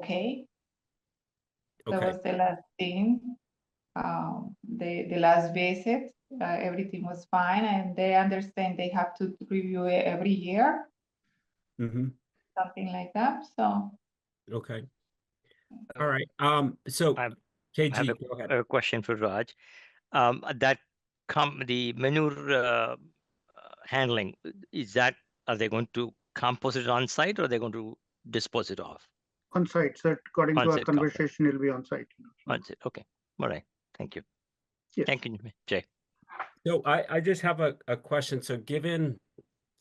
okay. That Okay. was the last thing. The last visit, everything was fine, and they understand they have to review it every year, something like that. So Okay. All right. So I have KG, go ahead. a question for Raj. The manure handling, are they going to compost it on site, or are they going to dispose it off? On site, so according to our On-site compost. conversation, it'll be on site. On site. Okay. All right. Thank you. Yes. Thank you, Jay. So I just have a question. So given,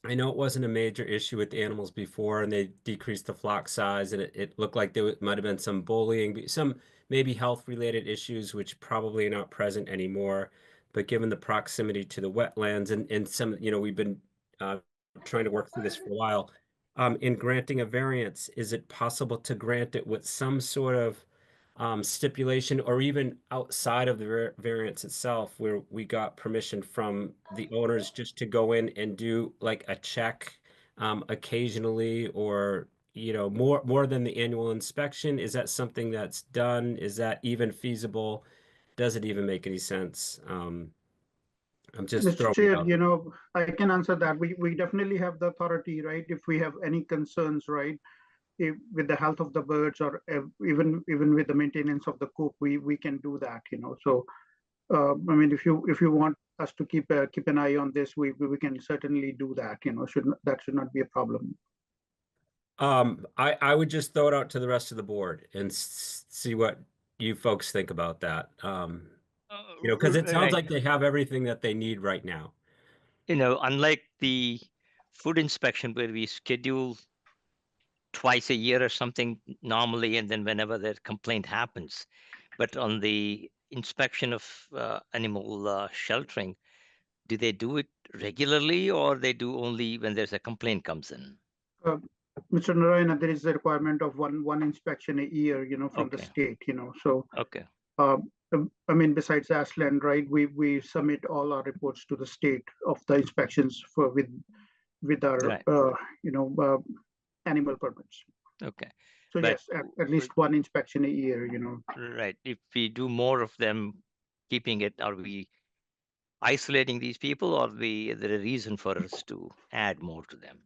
I know it wasn't a major issue with animals before, and they decreased the flock size, and it looked like there might have been some bullying, some maybe health-related issues, which probably are not present anymore. But given the proximity to the wetlands and some, we've been trying to work through this for a while. In granting a variance, is it possible to grant it with some sort of stipulation, or even outside of the variance itself, where we got permission from the owners just to go in and do like a check occasionally, or more than the annual inspection? Is that something that's done? Is that even feasible? Does it even make any sense? I'm just Mr. throwing Chair, it out. I can answer that. We definitely have the authority, right? If we have any concerns, right, with the health of the birds, or even with the maintenance of the coop, we can do that. So I mean, if you want us to keep an eye on this, we can certainly do that. That should not be a problem. I would just throw it out to the rest of the board and see what you folks think about that. Because it sounds like they have everything that they need right now. Unlike the food inspection where we schedule twice a year or something normally, and then whenever that complaint happens, but on the inspection of animal sheltering, do they do it regularly, or they do only when there's a complaint comes in? Mr. Narayana, there is a requirement of one inspection a year, from the state, so. Okay. I mean, besides Ashland, right, we submit all our reports to the state of the inspections with our, Right. Animal permits. Okay. So But- yes, at least one inspection a year, Right. If we do more of them, keeping it, are we isolating these people, or is there a reason for us to add more to them?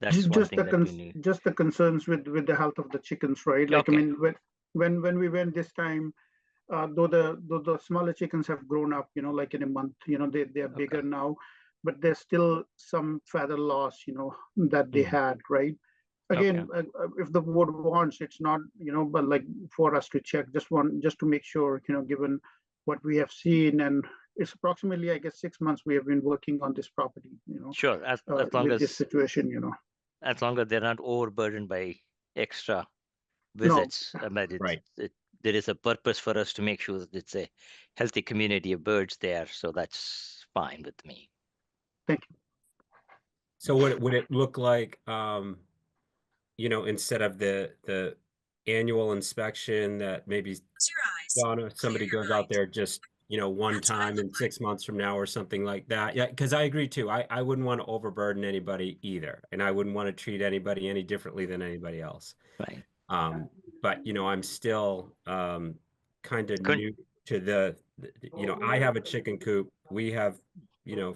That's one just thing that we need. just the concerns with the health of the chickens, right? Like, Okay. I mean, when we went this time, though the smaller chickens have grown up, like in a month, they are bigger now, but there's still some feather loss, that they had, right? Again, if the board wants, it's not, but like for us to check, just to make sure, given what we have seen, and it's approximately, I guess, 6 months we have been working on this property, Sure, as long with as this situation, as long as they're not overburdened by extra No. visits. But Right. there is a purpose for us to make sure that it's a healthy community of birds there, so that's fine with me. Thank you. So would it look like, instead of the annual inspection, that maybe Donna, somebody goes out there just, one time in 6 months from now or something like that? Yeah, because I agree too. I wouldn't want to overburden anybody either, and I wouldn't want to treat anybody any differently than anybody else. Right. But I'm still kind of Good. new to the I have a chicken coop. We have,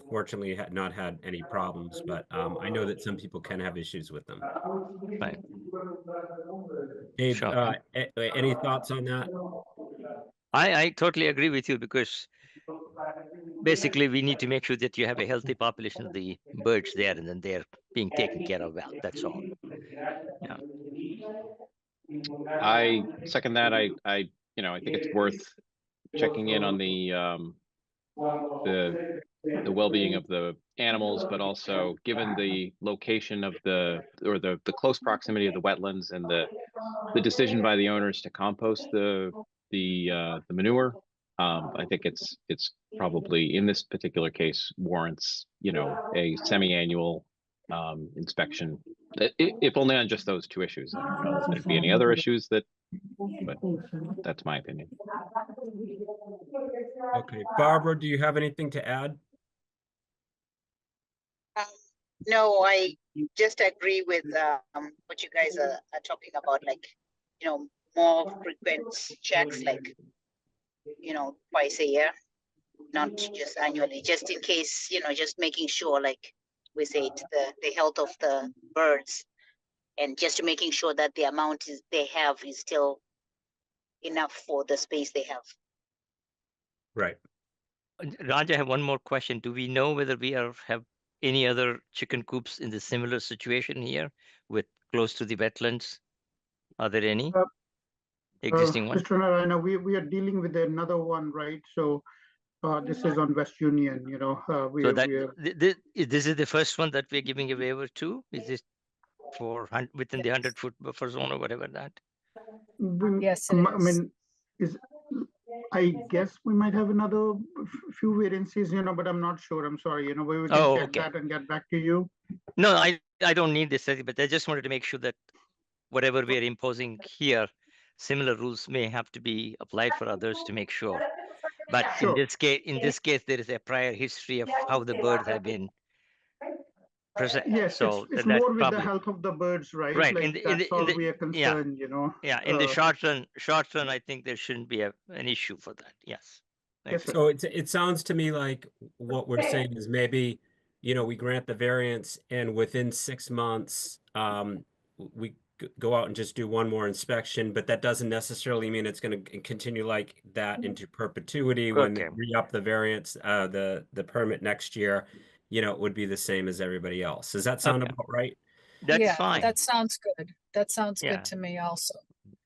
fortunately not had any problems, but I know that some people can have issues with them. Right. Dave, Sure. any thoughts on that? I totally agree with you, because basically we need to make sure that you have a healthy population of the birds there, and then they're being taken care of well. That's all. Yeah. I second that. I think it's worth checking in on the well-being of the animals, but also given the location of the close proximity of the wetlands and the decision by the owners to compost the manure. I think it's probably, in this particular case, warrants a semi-annual inspection, if only on just those two issues. I don't know if there'd be any other issues but that's my opinion. Okay, Barbara, do you have anything to add? No, I just agree with what you guys are talking about, like, more frequent checks, like, twice a year, not just annually, just in case, just making sure, like we said, the health of the birds, and just making sure that the amount they have is still enough for the space they have. Right. Raj, I have one more question. Do we know whether we have any other chicken coops in the similar situation here with close to the wetlands? Are there any existing ones? Mr. Narayana, we are dealing with another one, right? So this is on West Union, So that this is the first one that we're giving a waiver to? Is this for within the 100-foot buffer zone or whatever that? Yes, it I is. mean, I guess we might have another few variances, but I'm not sure. I'm sorry, we can check that and get back to you. No, I don't need this, but I just wanted to make sure that whatever we are imposing here, similar rules may have to be applied for others to make sure. But Sure. in this case, there is a prior history of how the birds have been present. Yes, so it's that's more with the probably health of the birds, right? right. Like that's all we are concerned, Yeah, in the short run, I think there shouldn't be an issue for that. Yes. Yes, sir. So it sounds to me like what we're saying is maybe, we grant the variance and within 6 months, we go out and just do one more inspection, but that doesn't necessarily mean it's going to continue like that into perpetuity. When they re-up the variance, the permit next year, it would be the same as everybody else. Does that sound about right? That's fine. That sounds good. That sounds Yeah. good to me also.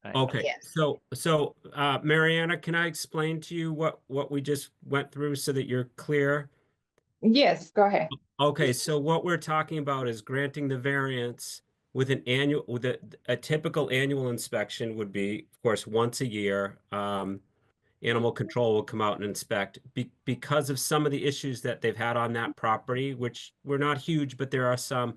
Right. Okay, Yes. so Mariana, can I explain to you what we just went through so that you're clear? Yes, go ahead. Okay, so what we're talking about is granting the variance with a typical annual inspection would be, of course, once a year. Animal control will come out and inspect because of some of the issues that they've had on that property, which were not huge, but there are some.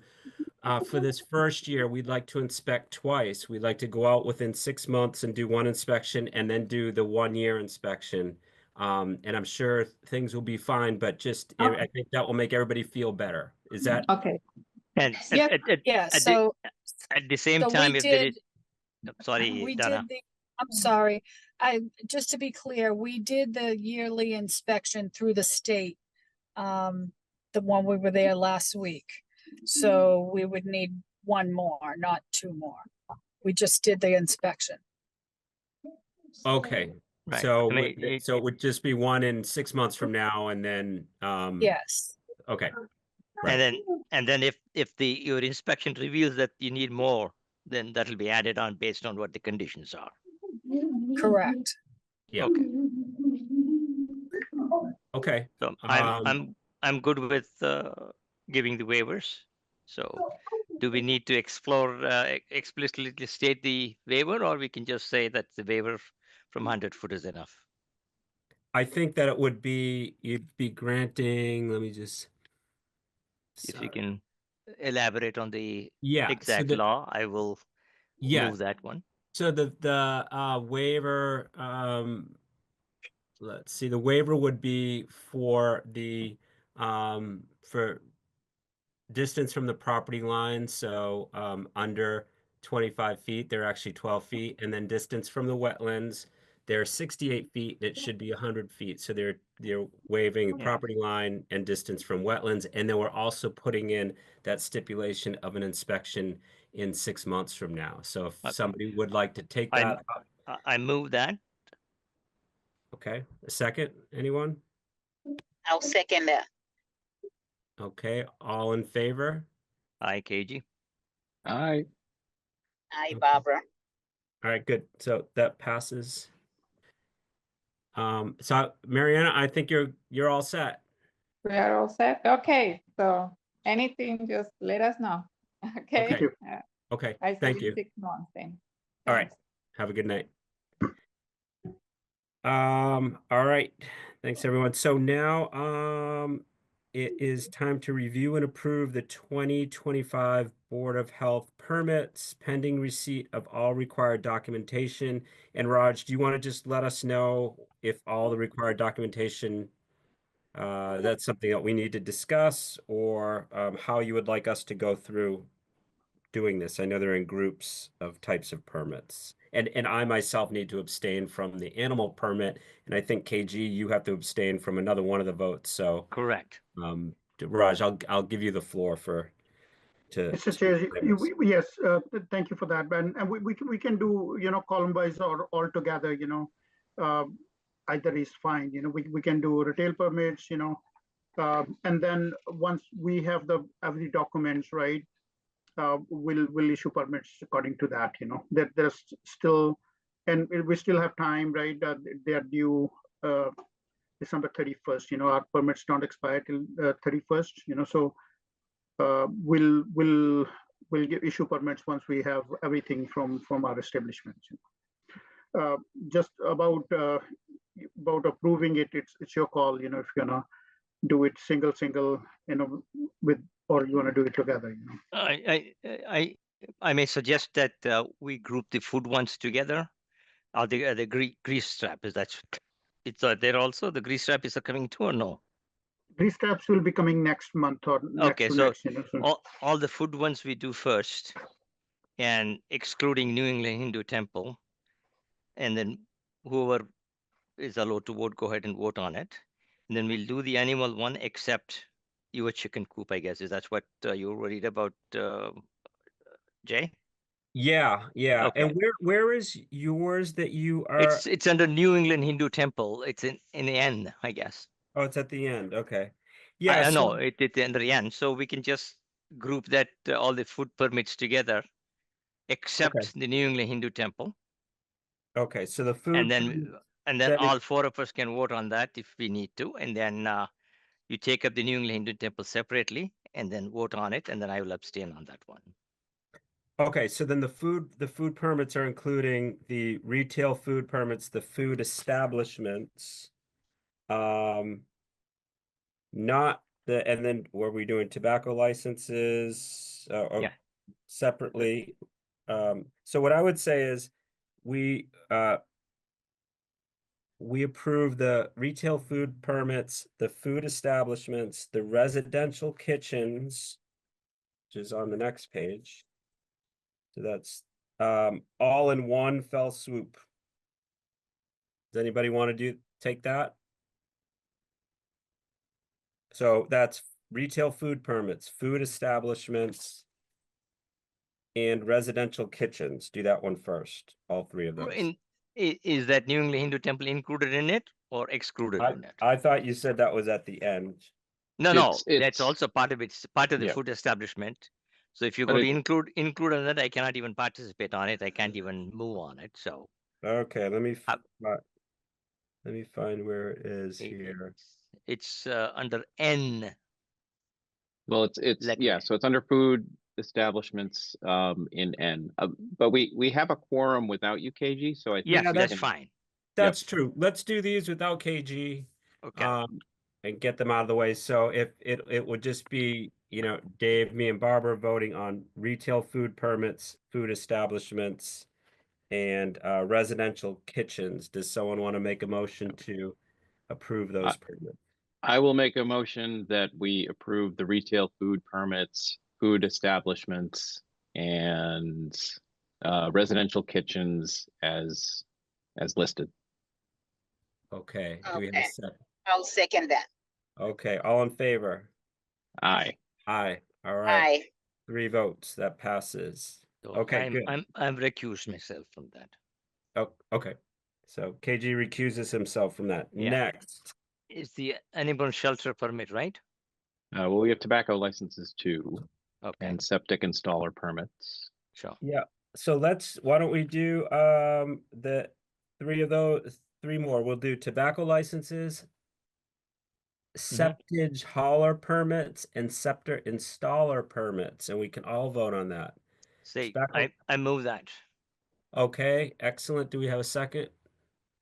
For this first year, we'd like to inspect twice. We'd like to go out within 6 months and do one inspection and then do the 1-year inspection. And I'm sure things will be fine, but just I think that will make everybody feel better. Is that Okay. And Yeah, at the same so time, we if there did, is, sorry, we Donna. did I'm sorry. Just to be clear, we did the yearly inspection through the state, the one we were there last week. So we would need one more, not 2 more. We just did the inspection. okay? Right. So I mean, so it would just be one in 6 months from now, and then Yes. okay, right. and then if your inspection reveals that you need more, then that'll be added on based on what the conditions are. Correct. Yeah. Okay. Okay. So I'm good with giving the waivers. So do we need to explore explicitly state the waiver, or we can just say that the waiver from 100 foot is enough? I think that you'd be granting, let me just. If you can elaborate on the Yeah, exact law, I will move that one. So the waiver, let's see, the waiver would be for the for distance from the property line. So under 25 feet, they're actually 12 feet, and then distance from the wetlands, they're 68 feet, and it should be 100 feet. So they're waiving property line and distance from wetlands, and then we're also putting in that stipulation of an inspection in 6 months from now. So if somebody would like to take that, I move that. okay. A second, anyone? I'll second that. Okay, all in favor? Aye, KG. Aye. Aye, Barbara. All right, good. So that passes. So Mariana, I think you're all set. We are all set. Okay, so anything, just let us know. Okay. Okay. Okay. I Thank say you. 6 months then. All right. Thanks. Have a good night. All right. Thanks everyone. So now it is time to review and approve the 2025 Board of Health permits pending receipt of all required documentation. And Raj, do you want to just let us know if all the required documentation that's something that we need to discuss, or how you would like us to go through doing this? I know they're in groups of types of permits. And I myself need to abstain from the animal permit, and I think KG, you have to abstain from another one of the votes. So, Correct. Raj, I'll give you the floor Mr. Chair, yes, thank you for that. And we can do, column-wise or all together, either is fine. We can do retail permits, and then once we have every documents, right, we'll issue permits according to that, that there's still, and we still have time, right? They are due December 31st, our permits don't expire till 31st, so we'll issue permits once we have everything from our establishments. Just about approving it, it's your call, if you're gonna do it single, with, or you want to do it together, I may suggest that we group the food ones together. The grease trap, is that it's there also? The grease trap is coming too, or no? These traps will be coming next month or Okay, so next, all the food ones we do first, and excluding New England Hindu Temple, and then whoever is allowed to vote, go ahead and vote on it. And then we'll do the animal one, except your chicken coop, I guess. Is that what you're worried about, Jay? Yeah. Okay. And where is yours that you are? It's under New England Hindu Temple. It's in the end, I guess. Oh, it's at the end. Okay. Yeah. I so- know it's under the end, so we can just group that all the food permits together, except the New England Hindu Temple, Okay. So the food. and then that all four of us can vote on that if we need to, and then you take up the New England Hindu Temple separately, and then vote on it, and then I will abstain on that one. Okay, so then the food permits are including the retail food permits, the food establishments. Not and then were we doing tobacco licenses or Yeah. separately? So what I would say is we approve the retail food permits, the food establishments, the residential kitchens, which is on the next page. So that's all in one fell swoop. Does anybody want to take that? So that's retail food permits, food establishments, and residential kitchens. Do that one first, all three of those. Is that New England Hindu Temple included in it or excluded in it? I thought you said that was at the end. No, It's- that's also part of it. It's part of the Yeah. food establishment. So if you But go to include on that, I cannot even participate on it. I can't even move on it. So Okay, let me Uh, find where it is here. it's under N. Well, it's Let yeah, me- so it's under food establishments in N. But we have a quorum without UKG, so I think Yeah, we that's can- fine. That's true. Let's do these without KG. Okay. And get them out of the way. So if it would just be, Dave, me and Barbara voting on retail food permits, food establishments, and residential kitchens. Does someone want to make a motion to approve those permits? I will make a motion that we approve the retail food permits, food establishments, and residential kitchens as listed. Okay. Do we have a Okay. second? I'll second that. Okay. All in favor? Aye. Aye. All right. Aye. 3 votes. That passes. So Okay, good. I'm recused myself from that. Oh, okay. So KG recuses himself from that. Yeah. Next. It's the animal shelter permit, right? Well, we have tobacco licenses too, Okay. and septic installer permits. Sure. Yeah. So why don't we do the 3 of those, 3 more. We'll do tobacco licenses, septage hauler permits, and septic installer permits, and we can all vote on that. Say, Tobacco- I move that. Okay, excellent. Do we have a second?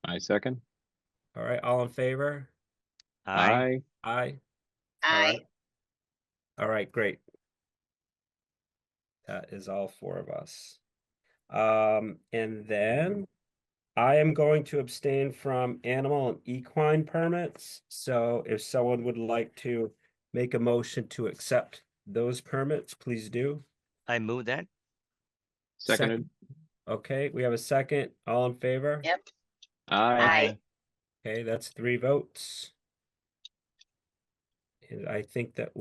I second. All right, all in favor? Aye. Aye. Aye. All right, great. That is all 4 of us. And then I am going to abstain from animal and equine permits. So if someone would like to make a motion to accept those permits, please do. I move that. Seconded. Okay, we have a second. All in favor? Yep. Aye. Okay, that's 3 votes. And I think that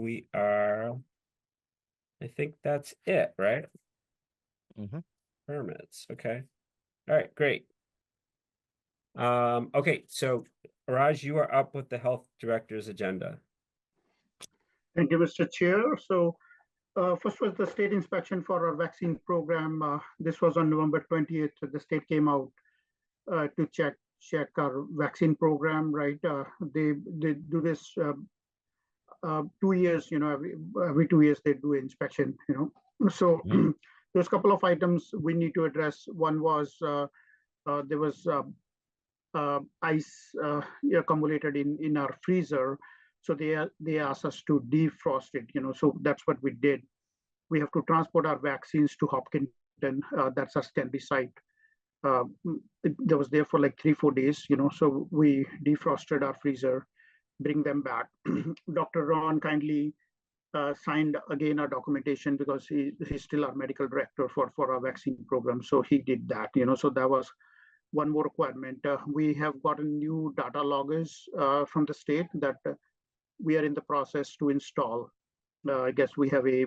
I think that's it, right? Mhm. Permits, okay. All right, great. Okay, so Raj, you are up with the health director's agenda. Thank you, Mr. Chair. So first was the state inspection for our vaccine program. This was on November 20th. The state came out to check our vaccine program, right? They do this 2 years, every 2 years they do inspection, So there's a couple of items we need to address. One was there was ice accumulated in our freezer. So they asked us to defrost it, so that's what we did. We have to transport our vaccines to Hopkinton. That's our Stanley site. That was there for like 3-4 days, so we defrosted our freezer, bring them back. Dr. Ron kindly signed again our documentation because he's still our medical director for our vaccine program. So he did that, so that was one more requirement. We have gotten new data loggers from the state that we are in the process to install. I guess we have a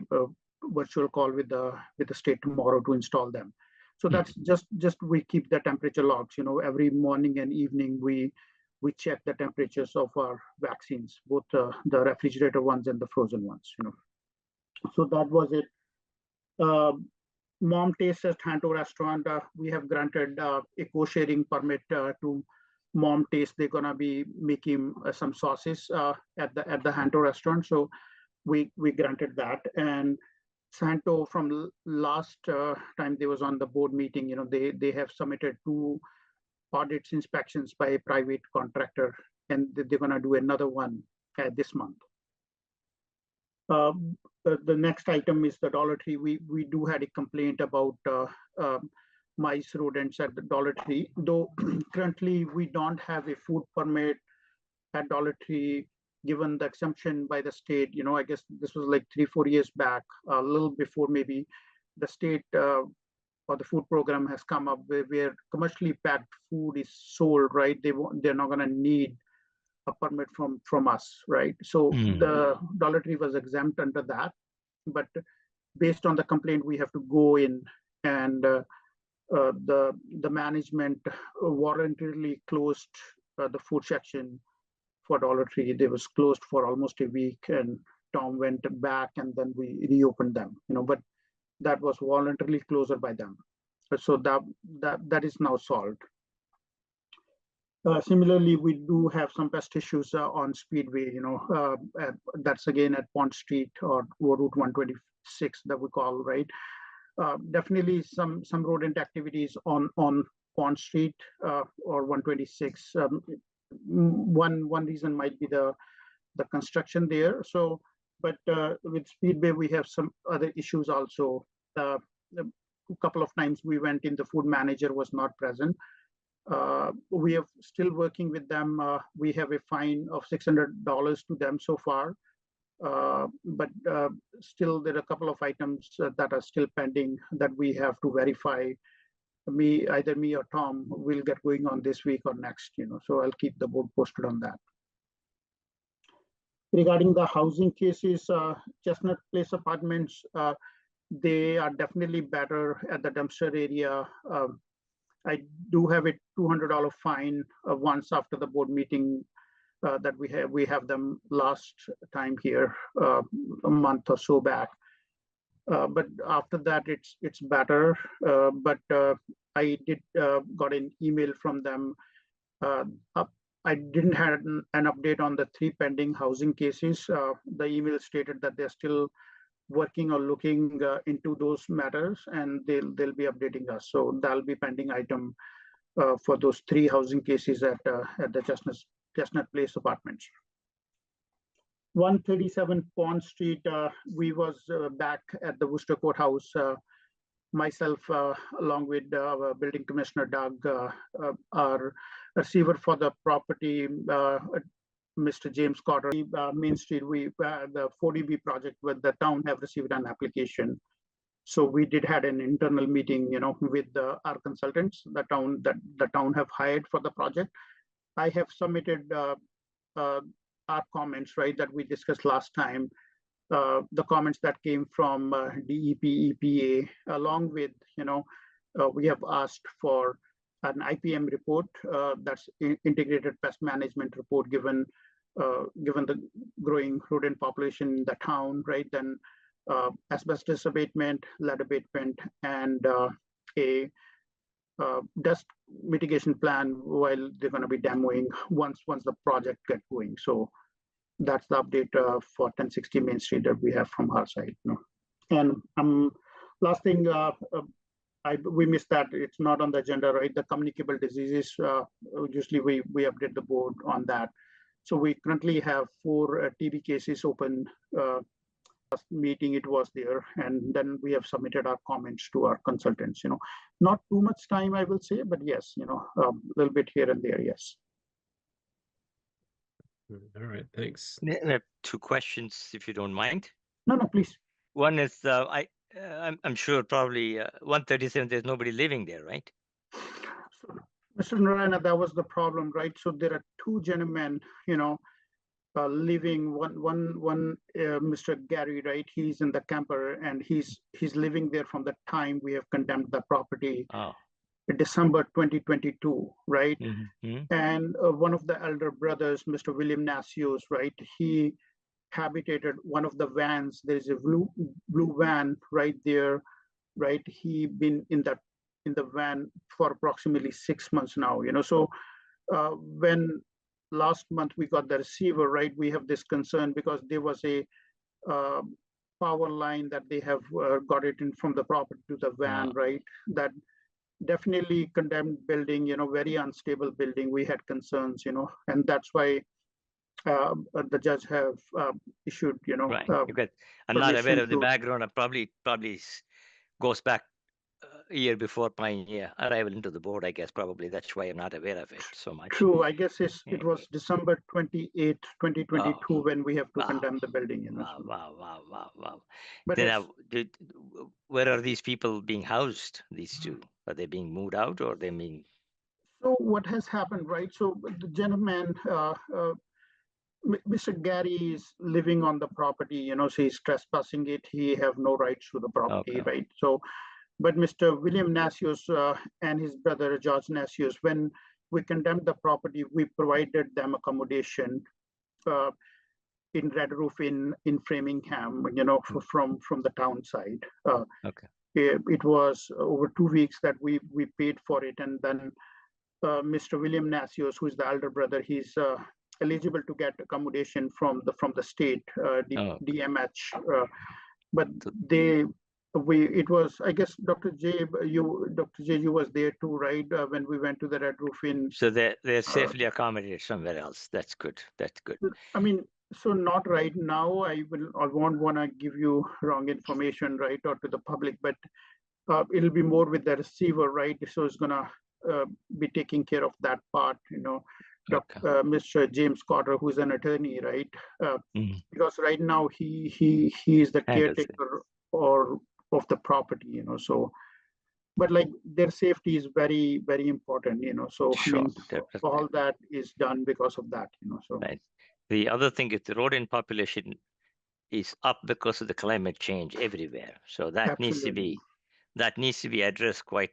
virtual call with the state tomorrow to install them. So that's just we keep the temperature logs, every morning and evening we check the temperatures of our vaccines, both the refrigerator ones and the frozen ones, So that was it. Mom Taste at Hanto restaurant, we have granted a co-sharing permit to Mom Taste. They're gonna be making some sauces at the Hanto restaurant, so we granted that. And Santo, from last time they was on the board meeting, they have submitted 2 audits inspections by a private contractor, and they're gonna do another one this month. The next item is the Dollar Tree. We do had a complaint about mice, rodents at the Dollar Tree, though currently we don't have a food permit at Dollar Tree, given the exemption by the state. I guess this was like 3-4 years back, a little before maybe the state or the food program has come up where commercially packed food is sold, right? They're not gonna need a permit from us, right? So the Dollar Tree was exempt under that, but based on the complaint, we have to go in and the management voluntarily closed the food section for Dollar Tree. They was closed for almost a week, and Tom went back and then we reopened them, but that was voluntarily closed by them. So that is now solved. Similarly, we do have some pest issues on Speedway, that's again at Pond Street or Route 126 that we call, right? Definitely some rodent activities on Pond Street or 126. One reason might be the construction there. So, but with Speedway, we have some other issues also. A couple of times we went in, the food manager was not present. We are still working with them. We have a fine of $600 to them so far, but still there are a couple of items that are still pending that we have to verify. Either me or Tom will get going on this week or next, so I'll keep the board posted on that. Regarding the housing cases, Chestnut Place Apartments, they are definitely better at the dumpster area. I do have a $200 fine once after the board meeting that we have them last time here a month or so back. But after that, it's better. But I did got an email from them. I didn't have an update on the 3 pending housing cases. The email stated that they're still working or looking into those matters, and they'll be updating us. So that'll be pending item for those 3 housing cases at the Chestnut Place Apartments. 137 Pond Street, we was back at the Worcester Courthouse, myself along with our building commissioner Doug, our receiver for the property, Mr. James Carter. Main Street, the 40B project with the town have received an application. So we did had an internal meeting, with our consultants, the town have hired for the project. I have submitted our comments, right, that we discussed last time, the comments that came from DEP, EPA, along with, we have asked for an IPM report, that's integrated pest management report, given the growing rodent population in the town, right? Then asbestos abatement, lead abatement, and a dust mitigation plan while they're going to be demoing once the project get going. So that's the update for 1060 Main Street that we have from our side. And last thing, we missed that it's not on the agenda, right? The communicable diseases, usually we update the board on that. So we currently have 4 TB cases open. Last meeting it was there, and then we have submitted our comments to our consultants. Not too much time, I will say, but yes, a little bit here and there, yes. All right, thanks. I have 2 questions, if you don't mind. No, please. One is, I'm sure probably 137, there's nobody living there, right? So, Mr. Narayana, that was the problem, right? So there are 2 gentlemen, living. One Mr. Gary, right? He's in the camper, and he's living there from the time we have condemned the property. Oh. In December 2022, right? Mm-hmm. And one of the elder brothers, Mr. William Nasios, right? He habitated one of the vans. There is a blue van right there, right? He been in the van for approximately 6 months now. So when last month we got the receiver, right? We have this concern because there was a power line that they have got it in from the property to the van, right? That definitely condemned building, very unstable building. We had concerns, and that's why the judge have issued, right. Because I'm not aware of the background. I probably goes back a year before my arrival into the board, I guess. Probably that's why I'm not aware of it so much. True. I guess it was December 28, 2022 when we have to condemn the building. Wow. But then where are these people being housed, these 2? Are they being moved out, or they being... So what has happened, right? So the gentleman, Mr. Gary is living on the property, so he's trespassing it. He have no rights to the property, okay, right? So, but Mr. William Nasios and his brother George Nasios, when we condemned the property, we provided them accommodation in Red Roof in Framingham, from the town side. Okay. It was over 2 weeks that we paid for it, and then Mr. William Nasios, who is the elder brother, he's eligible to get accommodation from the state, DMH, but it was, I guess, Dr. J, you was there too, right? When we went to the Red Roof Inn. So they're safely accommodated somewhere else. That's good. I mean, so not right now. I won't want to give you wrong information, right, or to the public, but it'll be more with the receiver, right? So it's gonna be taking care of that part, Okay. Mr. James Cotter, who's an attorney, right? Because right now he is the caretaker of the property, so. But like their safety is very, very important, so sure, I mean, all that is done because of that, so. Right. The other thing is the rodent population is up because of the climate change everywhere. So that Absolutely. needs to be addressed quite,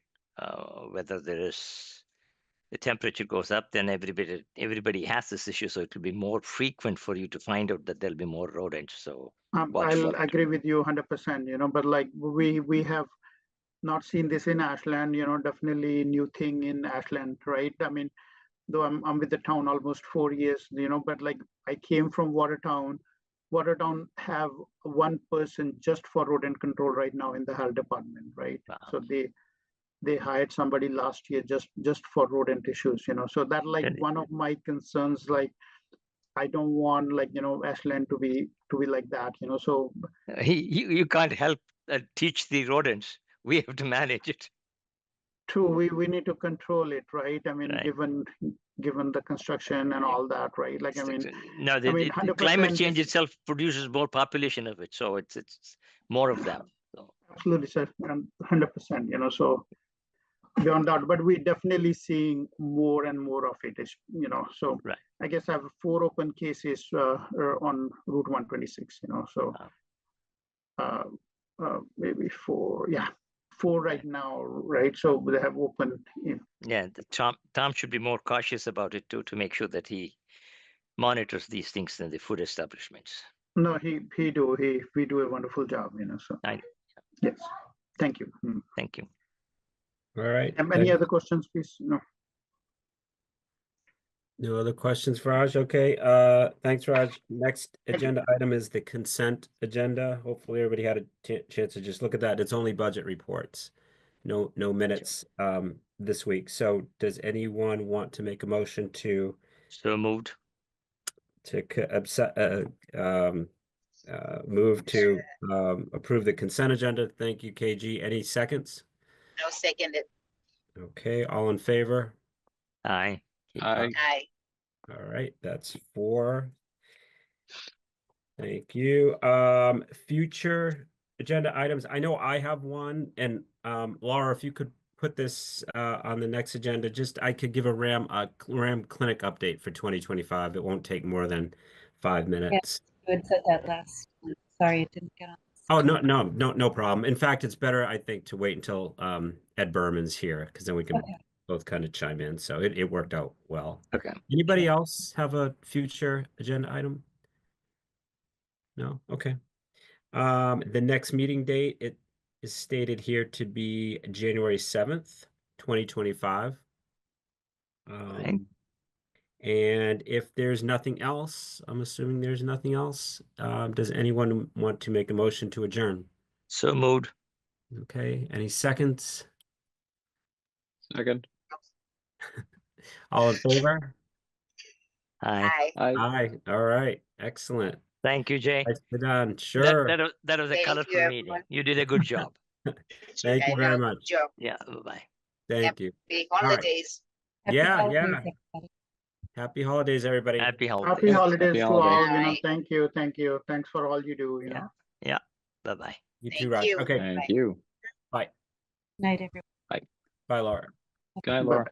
whether there is, the temperature goes up, then everybody has this issue. So it will be more frequent for you to find out that there'll be more rodents. So I'll agree with you 100%, but like we have not seen this in Ashland, definitely new thing in Ashland, right? I mean, though I'm with the town almost 4 years, but like I came from Watertown. Watertown have one person just for rodent control right now in the health department, right? Wow. So they hired somebody last year just for rodent issues, so that like one of my concerns, like I don't want like, Ashland to be like that, so. You can't help teach the rodents. We have to manage it. True, we need to control it, right? I mean, Right. given the construction and all that, right? Like, I mean, no, the climate change itself produces more population of it, so it's more of them. Absolutely, sir, 100%, you know, so beyond that, but we're definitely seeing more and more of it, you know, so Right. I guess I have 4 open cases on Route 126, you know, so maybe 4, yeah, 4 right now, right? So they have opened. Yeah, Tom should be more cautious about it too, to make sure that he monitors these things in the food establishments. No, we do a wonderful job, you know, so. Yes, thank you. Thank you. All right. Any other questions, please? No. No other questions for Raj? Okay, thanks, Raj. Next agenda item is the consent agenda. Hopefully everybody had a chance to just look at that. It's only budget reports. No minutes this week. So does anyone want to make a motion to So moved. move to approve the consent agenda? Thank you, KG. Any seconds? I'll second it. Okay, all in favor? Aye. Aye. All right, that's 4. Thank you. Future agenda items. I know I have one, and Laura, if you could put this on the next agenda, just I could give a RAM clinic update for 2025. It won't take more than 5 minutes. You had said that last one. Sorry, it didn't get on. Oh, no problem. In fact, it's better, I think, to wait until Ed Berman's here, because then we can both kind of chime in. So it worked out well. Okay. Anybody else have a future agenda item? No? Okay. The next meeting date, it is stated here to be January 7th, 2025. Right. And if there's nothing else, I'm assuming there's nothing else. Does anyone want to make a motion to adjourn? So moved. Okay, any seconds? Second. All in favor? Aye. Aye. Aye. All right, excellent. Thank you, Jay. Nicely done. Sure. That was a Thank colorful you, meeting. everyone. You did a good job. Thank you very much. Good job. Yeah. Bye-bye. Thank you. Happy right. holidays. Happy Yeah, holidays, yeah. everybody. Happy holidays, everybody. Happy holidays. Happy holidays Happy to holidays. all, you know, Bye. thank you. Thanks for all you do, you Yeah. know. Yeah. Bye-bye. You too, Thank Raj. you. Okay, Thank you. bye. Night, everyone. Bye, Laura. Good night, Bye-bye. Laura.